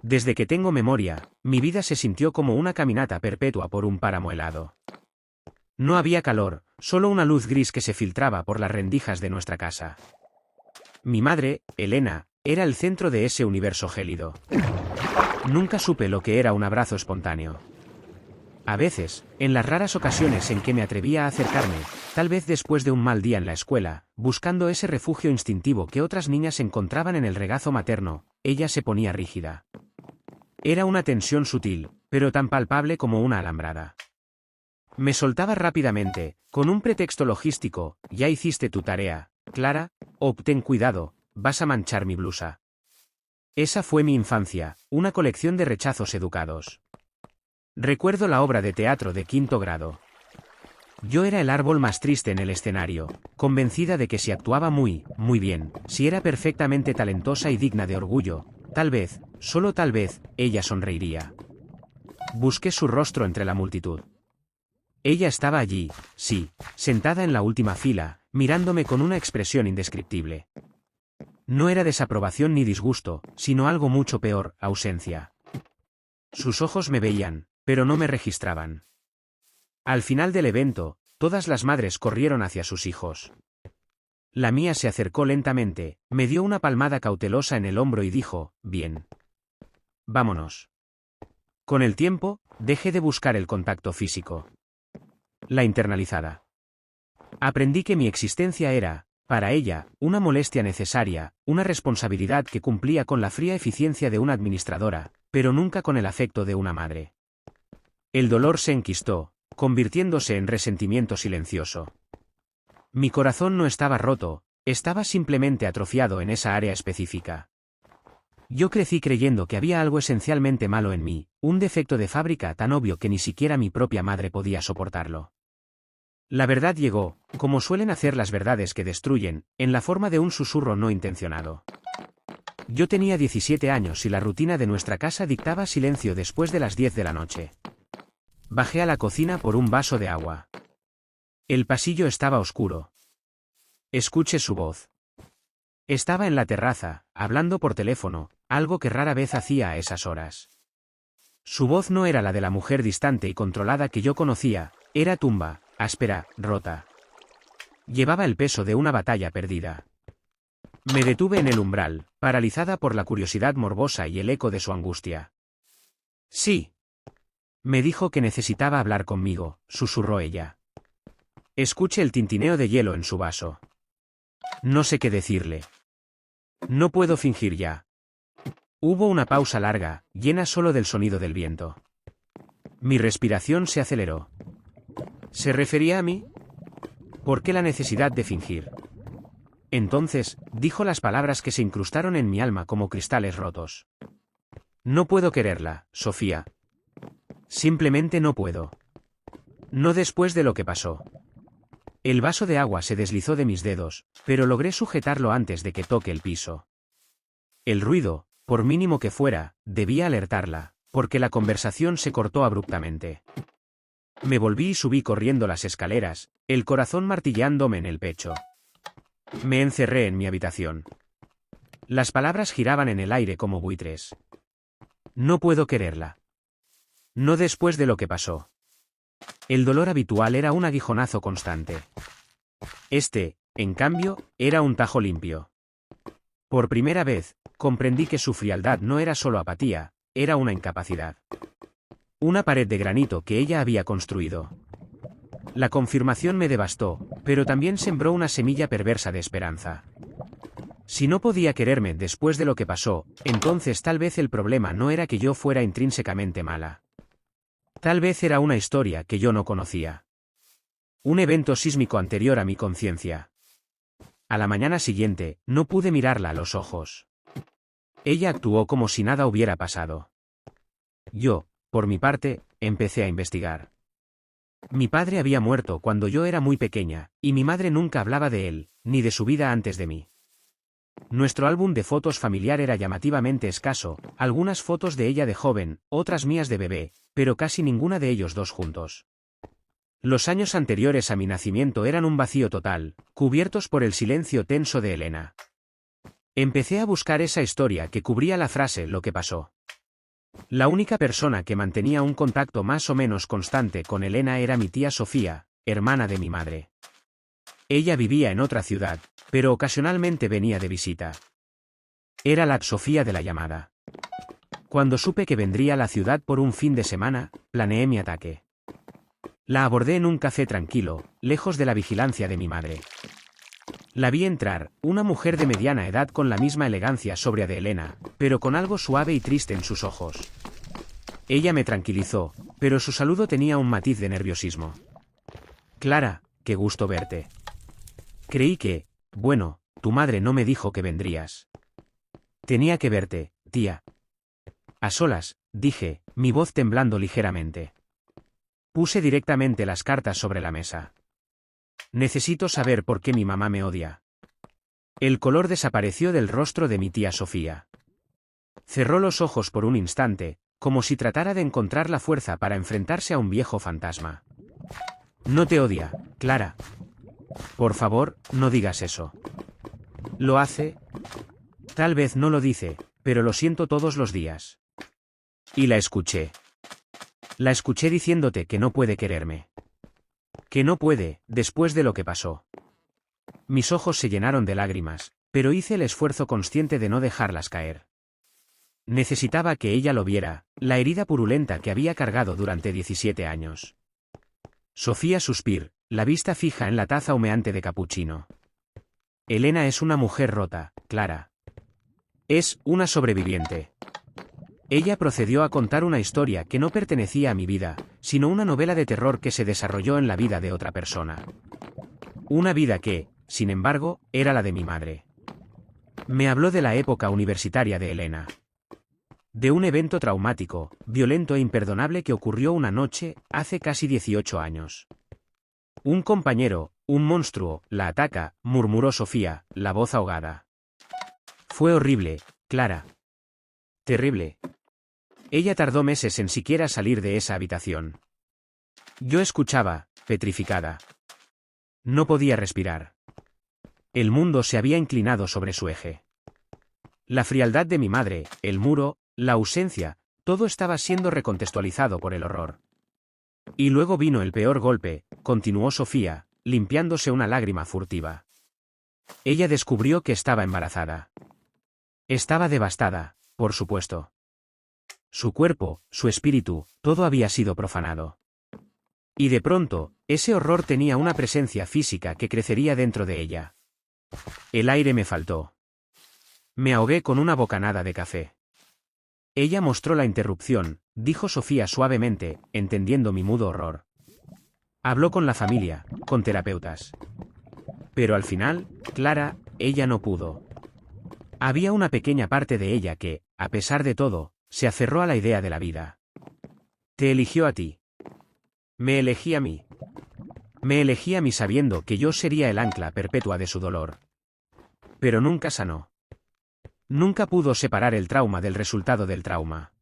Desde que tengo memoria, mi vida se sintió como una caminata perpetua por un páramo helado. No había calor, solo una luz gris que se filtraba por las rendijas de nuestra casa. Mi madre, Elena, era el centro de ese universo gélido. Nunca supe lo que era un abrazo espontáneo. A veces, en las raras ocasiones en que me atrevía a acercarme, tal vez después de un mal día en la escuela, buscando ese refugio instintivo que otras niñas encontraban en el regazo materno, ella se ponía rígida. Era una tensión sutil, pero tan palpable como una alambrada. Me soltaba rápidamente, con un pretexto logístico: ¿ya hiciste tu tarea, Clara? O ten cuidado, vas a manchar mi blusa. Esa fue mi infancia, una colección de rechazos educados. Recuerdo la obra de teatro de quinto grado. Yo era el árbol más triste en el escenario, convencida de que si actuaba muy bien, si era perfectamente talentosa y digna de orgullo, tal vez, solo tal vez, ella sonreiría. Busqué su rostro entre la multitud. Ella estaba allí, sí, sentada en la última fila, mirándome con una expresión indescriptible. No era desaprobación ni disgusto, sino algo mucho peor: ausencia. Sus ojos me veían, pero no me registraban. Al final del evento, todas las madres corrieron hacia sus hijos. La mía se acercó lentamente, me dio una palmada cautelosa en el hombro y dijo: bien. Vámonos. Con el tiempo, dejé de buscar el contacto físico. La internalizada. Aprendí que mi existencia era, para ella, una molestia necesaria, una responsabilidad que cumplía con la fría eficiencia de una administradora, pero nunca con el afecto de una madre. El dolor se enquistó, convirtiéndose en resentimiento silencioso. Mi corazón no estaba roto, estaba simplemente atrofiado en esa área específica. Yo crecí creyendo que había algo esencialmente malo en mí, un defecto de fábrica tan obvio que ni siquiera mi propia madre podía soportarlo. La verdad llegó, como suelen hacer las verdades que destruyen, en la forma de un susurro no intencionado. Yo tenía 17 años y la rutina de nuestra casa dictaba silencio después de las 10 de la noche. Bajé a la cocina por un vaso de agua. El pasillo estaba oscuro. Escuché su voz. Estaba en la terraza, hablando por teléfono, algo que rara vez hacía a esas horas. Su voz no era la de la mujer distante y controlada que yo conocía, era tumba, áspera, rota. Llevaba el peso de una batalla perdida. Me detuve en el umbral, paralizada por la curiosidad morbosa y el eco de su angustia. Sí. Me dijo que necesitaba hablar conmigo, susurró ella. Escuché el tintineo de hielo en su vaso. No sé qué decirle. No puedo fingir ya. Hubo una pausa larga, llena solo del sonido del viento. Mi respiración se aceleró. ¿Se refería a mí? ¿Por qué la necesidad de fingir? Entonces, dijo las palabras que se incrustaron en mi alma como cristales rotos. No puedo quererla, Sofía. Simplemente no puedo. No después de lo que pasó. El vaso de agua se deslizó de mis dedos, pero logré sujetarlo antes de que toque el piso. El ruido, por mínimo que fuera, debía alertarla, porque la conversación se cortó abruptamente. Me volví y subí corriendo las escaleras, el corazón martilleándome en el pecho. Me encerré en mi habitación. Las palabras giraban en el aire como buitres. No puedo quererla. No después de lo que pasó. El dolor habitual era un aguijonazo constante. Este, en cambio, era un tajo limpio. Por primera vez, comprendí que su frialdad no era solo apatía, era una incapacidad. Una pared de granito que ella había construido. La confirmación me devastó, pero también sembró una semilla perversa de esperanza. Si no podía quererme después de lo que pasó, entonces tal vez el problema no era que yo fuera intrínsecamente mala. Tal vez era una historia que yo no conocía. Un evento sísmico anterior a mi conciencia. A la mañana siguiente, no pude mirarla a los ojos. Ella actuó como si nada hubiera pasado. Yo, por mi parte, empecé a investigar. Mi padre había muerto cuando yo era muy pequeña, y mi madre nunca hablaba de él, ni de su vida antes de mí. Nuestro álbum de fotos familiar era llamativamente escaso, algunas fotos de ella de joven, otras mías de bebé, pero casi ninguna de ellos dos juntos. Los años anteriores a mi nacimiento eran un vacío total, cubiertos por el silencio tenso de Elena. Empecé a buscar esa historia que cubría la frase "lo que pasó". La única persona que mantenía un contacto más o menos constante con Elena era mi tía Sofía, hermana de mi madre. Ella vivía en otra ciudad, pero ocasionalmente venía de visita. Era la Sofía de la llamada. Cuando supe que vendría a la ciudad por un fin de semana, planeé mi ataque. La abordé en un café tranquilo, lejos de la vigilancia de mi madre. La vi entrar, una mujer de mediana edad con la misma elegancia sobria de Elena, pero con algo suave y triste en sus ojos. Ella me tranquilizó, pero su saludo tenía un matiz de nerviosismo. Clara, qué gusto verte. Creí que, bueno, tu madre no me dijo que vendrías. Tenía que verte, tía. A solas, dije, mi voz temblando ligeramente. Puse directamente las cartas sobre la mesa. Necesito saber por qué mi mamá me odia. El color desapareció del rostro de mi tía Sofía. Cerró los ojos por un instante, como si tratara de encontrar la fuerza para enfrentarse a un viejo fantasma. No te odia, Clara. Por favor, no digas eso. ¿Lo hace? Tal vez no lo dice, pero lo siento todos los días. Y la escuché. La escuché diciéndote que no puede quererme. Que no puede, después de lo que pasó. Mis ojos se llenaron de lágrimas, pero hice el esfuerzo consciente de no dejarlas caer. Necesitaba que ella lo viera, la herida purulenta que había cargado durante 17 años. Sofía suspiró, la vista fija en la taza humeante de capuchino. Elena es una mujer rota, Clara. Es una sobreviviente. Ella procedió a contar una historia que no pertenecía a mi vida, sino una novela de terror que se desarrolló en la vida de otra persona. Una vida que, sin embargo, era la de mi madre. Me habló de la época universitaria de Elena. De un evento traumático, violento e imperdonable que ocurrió una noche, hace casi 18 años. Un compañero, un monstruo, la ataca, murmuró Sofía, la voz ahogada. Fue horrible, Clara. Terrible. Ella tardó meses en siquiera salir de esa habitación. Yo escuchaba, petrificada. No podía respirar. El mundo se había inclinado sobre su eje. La frialdad de mi madre, el muro, la ausencia, todo estaba siendo recontextualizado por el horror. Y luego vino el peor golpe, continuó Sofía, limpiándose una lágrima furtiva. Ella descubrió que estaba embarazada. Estaba devastada, por supuesto. Su cuerpo, su espíritu, todo había sido profanado. Y de pronto, ese horror tenía una presencia física que crecería dentro de ella. El aire me faltó. Me ahogué con una bocanada de café. Ella mostró la interrupción, dijo Sofía suavemente, entendiendo mi mudo horror. Habló con la familia, con terapeutas. Pero al final, Clara, ella no pudo. Había una pequeña parte de ella que, a pesar de todo, se aferró a la idea de la vida. Te eligió a ti. Me elegí a mí. Me elegí a mí sabiendo que yo sería el ancla perpetua de su dolor. Pero nunca sanó. Nunca pudo separar el trauma del resultado del trauma.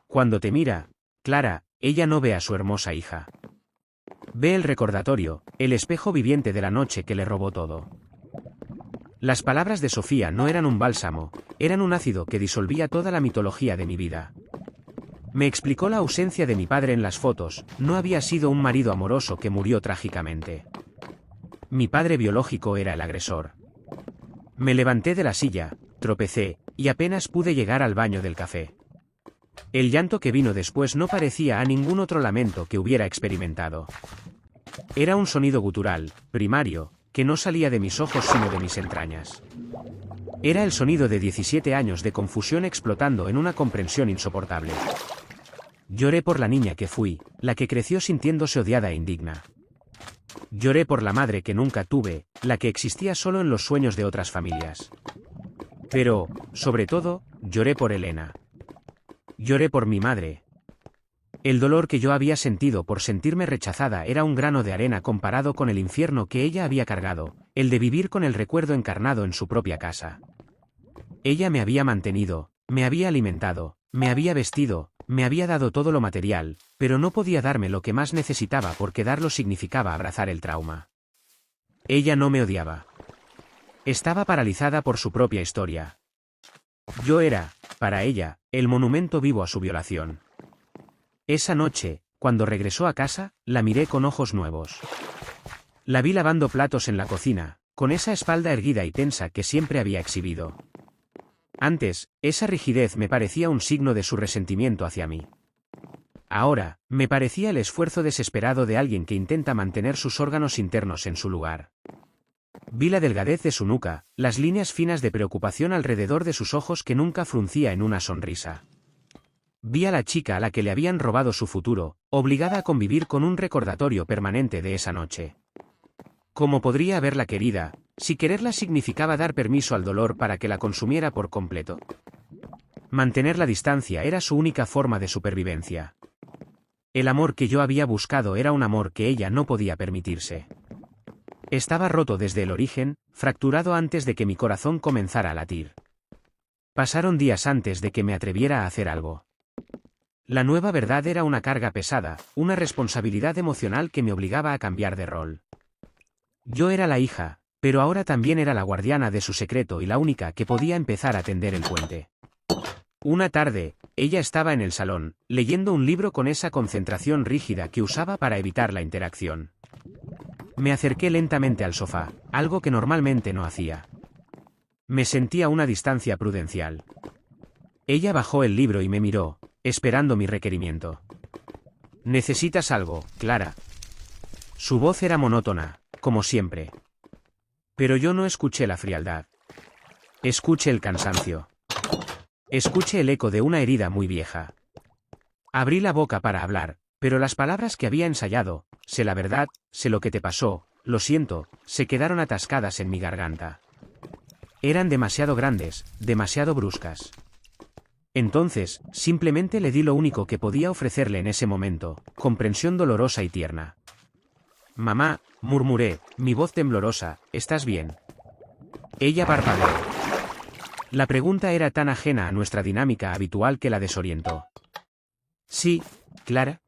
Cuando te mira, Clara, ella no ve a su hermosa hija. Ve el recordatorio, el espejo viviente de la noche que le robó todo. Las palabras de Sofía no eran un bálsamo, eran un ácido que disolvía toda la mitología de mi vida. Me explicó la ausencia de mi padre en las fotos, no había sido un marido amoroso que murió trágicamente. Mi padre biológico era el agresor. Me levanté de la silla, tropecé, y apenas pude llegar al baño del café. El llanto que vino después no parecía a ningún otro lamento que hubiera experimentado. Era un sonido gutural, primario, que no salía de mis ojos sino de mis entrañas. Era el sonido de 17 años de confusión explotando en una comprensión insoportable. Lloré por la niña que fui, la que creció sintiéndose odiada e indigna. Lloré por la madre que nunca tuve, la que existía solo en los sueños de otras familias. Pero, sobre todo, lloré por Elena. Lloré por mi madre. El dolor que yo había sentido por sentirme rechazada era un grano de arena comparado con el infierno que ella había cargado, el de vivir con el recuerdo encarnado en su propia casa. Ella me había mantenido, me había alimentado, me había vestido, me había dado todo lo material, pero no podía darme lo que más necesitaba porque darlo significaba abrazar el trauma. Ella no me odiaba. Estaba paralizada por su propia historia. Yo era, para ella, el monumento vivo a su violación. Esa noche, cuando regresó a casa, la miré con ojos nuevos. La vi lavando platos en la cocina, con esa espalda erguida y tensa que siempre había exhibido. Antes, esa rigidez me parecía un signo de su resentimiento hacia mí. Ahora, me parecía el esfuerzo desesperado de alguien que intenta mantener sus órganos internos en su lugar. Vi la delgadez de su nuca, las líneas finas de preocupación alrededor de sus ojos que nunca fruncía en una sonrisa. Vi a la chica a la que le habían robado su futuro, obligada a convivir con un recordatorio permanente de esa noche. ¿Cómo podría haberla querida, si quererla significaba dar permiso al dolor para que la consumiera por completo? Mantener la distancia era su única forma de supervivencia. El amor que yo había buscado era un amor que ella no podía permitirse. Estaba roto desde el origen, fracturado antes de que mi corazón comenzara a latir. Pasaron días antes de que me atreviera a hacer algo. La nueva verdad era una carga pesada, una responsabilidad emocional que me obligaba a cambiar de rol. Yo era la hija, pero ahora también era la guardiana de su secreto y la única que podía empezar a tender el puente. Una tarde, ella estaba en el salón, leyendo un libro con esa concentración rígida que usaba para evitar la interacción. Me acerqué lentamente al sofá, algo que normalmente no hacía. Me sentí a una distancia prudencial. Ella bajó el libro y me miró, esperando mi requerimiento. «¿Necesitas algo, Clara?» Su voz era monótona, como siempre. Pero yo no escuché la frialdad. Escuché el cansancio. Escuché el eco de una herida muy vieja. Abrí la boca para hablar, pero las palabras que había ensayado, sé la verdad, sé lo que te pasó, lo siento, se quedaron atascadas en mi garganta. Eran demasiado grandes, demasiado bruscas. Entonces, simplemente le di lo único que podía ofrecerle en ese momento, comprensión dolorosa y tierna. «Mamá», murmuré, mi voz temblorosa, «¿estás bien?» Ella parpadeó. La pregunta era tan ajena a nuestra dinámica habitual que la desorientó. «Sí, Clara.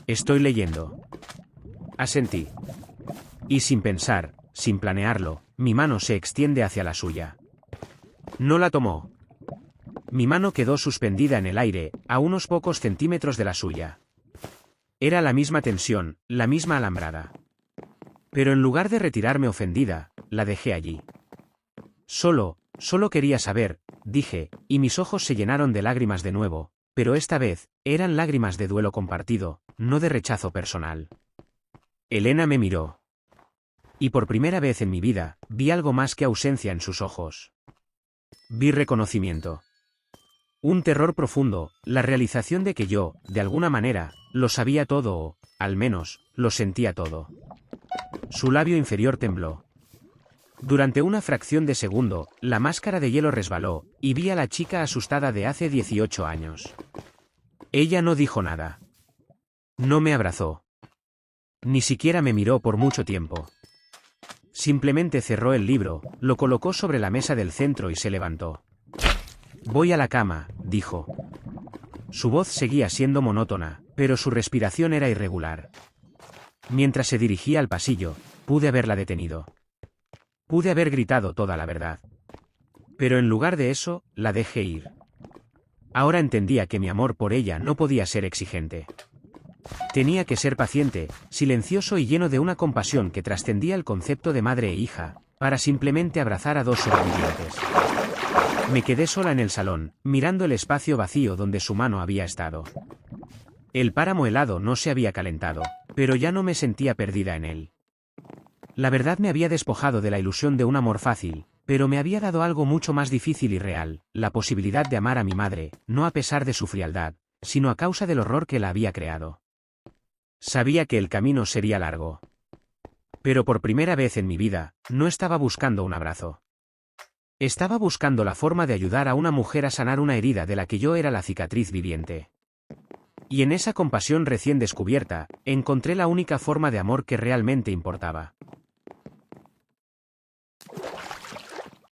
Estoy leyendo». Asentí. Y sin pensar, sin planearlo, mi mano se extiende hacia la suya. No la tomó. Mi mano quedó suspendida en el aire, a unos pocos centímetros de la suya. Era la misma tensión, la misma alambrada. Pero en lugar de retirarme ofendida, la dejé allí. Solo quería saber, dije, y mis ojos se llenaron de lágrimas de nuevo, pero esta vez, eran lágrimas de duelo compartido, no de rechazo personal. Elena me miró. Y por primera vez en mi vida, vi algo más que ausencia en sus ojos. Vi reconocimiento. Un terror profundo, la realización de que yo, de alguna manera, lo sabía todo o, al menos, lo sentía todo. Su labio inferior tembló. Durante una fracción de segundo, la máscara de hielo resbaló, y vi a la chica asustada de hace 18 años. Ella no dijo nada. No me abrazó. Ni siquiera me miró por mucho tiempo. Simplemente cerró el libro, lo colocó sobre la mesa del centro y se levantó. «Voy a la cama», dijo. Su voz seguía siendo monótona, pero su respiración era irregular. Mientras se dirigía al pasillo, pude haberla detenido. Pude haber gritado toda la verdad. Pero en lugar de eso, la dejé ir. Ahora entendía que mi amor por ella no podía ser exigente. Tenía que ser paciente, silencioso y lleno de una compasión que trascendía el concepto de madre e hija, para simplemente abrazar a dos sobrevivientes. Me quedé sola en el salón, mirando el espacio vacío donde su mano había estado. El páramo helado no se había calentado, pero ya no me sentía perdida en él. La verdad me había despojado de la ilusión de un amor fácil, pero me había dado algo mucho más difícil y real, la posibilidad de amar a mi madre, no a pesar de su frialdad, sino a causa del horror que la había creado. Sabía que el camino sería largo. Pero por primera vez en mi vida, no estaba buscando un abrazo. Estaba buscando la forma de ayudar a una mujer a sanar una herida de la que yo era la cicatriz viviente. Y en esa compasión recién descubierta, encontré la única forma de amor que realmente importaba.